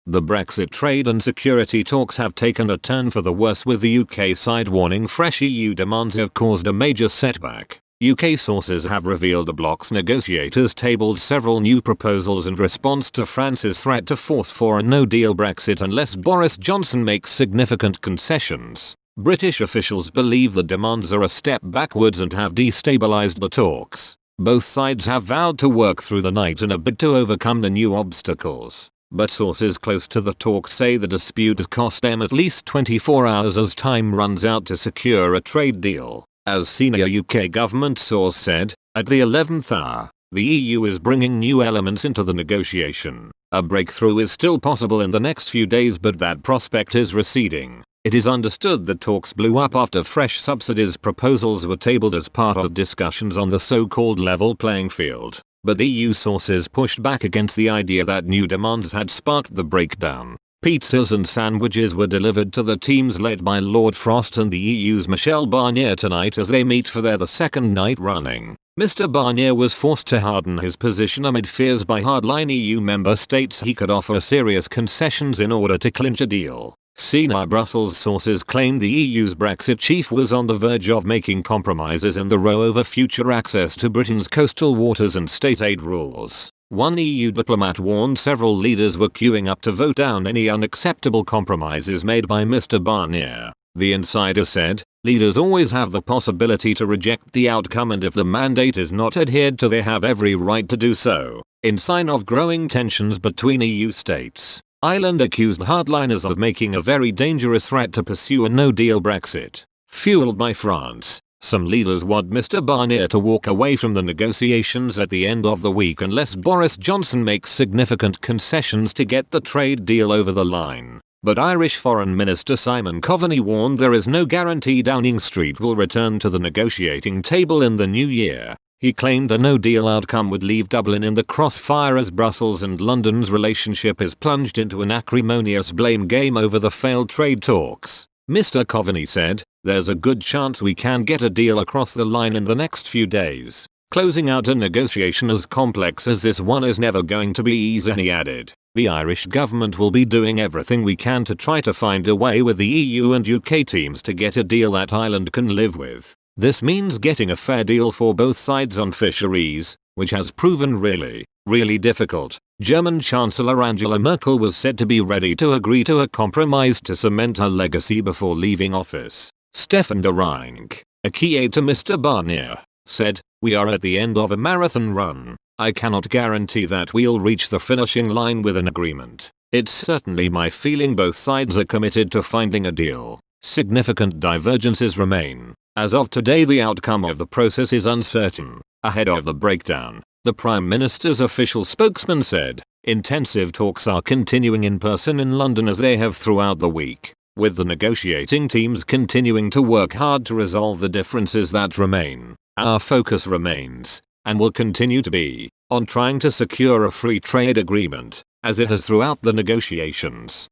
The Brexit trade and security talks have taken a turn for the worse, with the UK side warning fresh EU demands have caused a major setback. UK sources have revealed the bloc's negotiators tabled several new proposals in response to France's threat to force for a no-deal Brexit unless Boris Johnson makes significant concessions. British officials believe the demands are a step backwards and have destabilized the talks. Both sides have vowed to work through the night in a bid to overcome the new obstacles. But sources close to the talks say the dispute has cost them at least 24 hours as time runs out to secure a trade deal. As senior UK government source said, at the 11th hour, the EU is bringing new elements into the negotiation. A breakthrough is still possible in the next few days, but that prospect is receding. It is understood that talks blew up after fresh subsidies proposals were tabled as part of discussions on the so-called level playing field. But EU sources pushed back against the idea that new demands had sparked the breakdown. Pizzas and sandwiches were delivered to the teams led by Lord Frost and the EU's Michel Barnier tonight as they meet for the second night running. Mr. Barnier was forced to harden his position amid fears by hardline EU member states he could offer serious concessions in order to clinch a deal. Senior Brussels sources claimed the EU's Brexit chief was on the verge of making compromises in the row over future access to Britain's coastal waters and state aid rules. One EU diplomat warned several leaders were queuing up to vote down any unacceptable compromises made by Mr. Barnier. The insider said, leaders always have the possibility to reject the outcome, and if the mandate is not adhered to, they have every right to do so. In sign of growing tensions between EU states, Ireland accused hardliners of making a very dangerous threat to pursue a no-deal Brexit. Fueled by France, some leaders want Mr. Barnier to walk away from the negotiations at the end of the week unless Boris Johnson makes significant concessions to get the trade deal over the line. But Irish Foreign Minister Simon Coveney warned there is no guarantee Downing Street will return to the negotiating table in the new year. He claimed a no-deal outcome would leave Dublin in the crossfire as Brussels and London's relationship is plunged into an acrimonious blame game over the failed trade talks. Mr. Coveney said, there's a good chance we can get a deal across the line in the next few days. Closing out a negotiation as complex as this one is never going to be easy, he added. The Irish government will be doing everything we can to try to find a way with the EU and UK teams to get a deal that Ireland can live with. This means getting a fair deal for both sides on fisheries, which has proven really difficult. German Chancellor Angela Merkel was said to be ready to agree to a compromise to cement her legacy before leaving office. Stefan de Rijk, a key aide to Mr. Barnier, said, we are at the end of a marathon run. I cannot guarantee that we'll reach the finishing line with an agreement. It's certainly my feeling both sides are committed to finding a deal. Significant divergences remain. As of today, the outcome of the process is uncertain. Ahead of the breakdown, the Prime Minister's official spokesman said, intensive talks are continuing in person in London as they have throughout the week, with the negotiating teams continuing to work hard to resolve the differences that remain. Our focus remains, and will continue to be, on trying to secure a free trade agreement, as it has throughout the negotiations.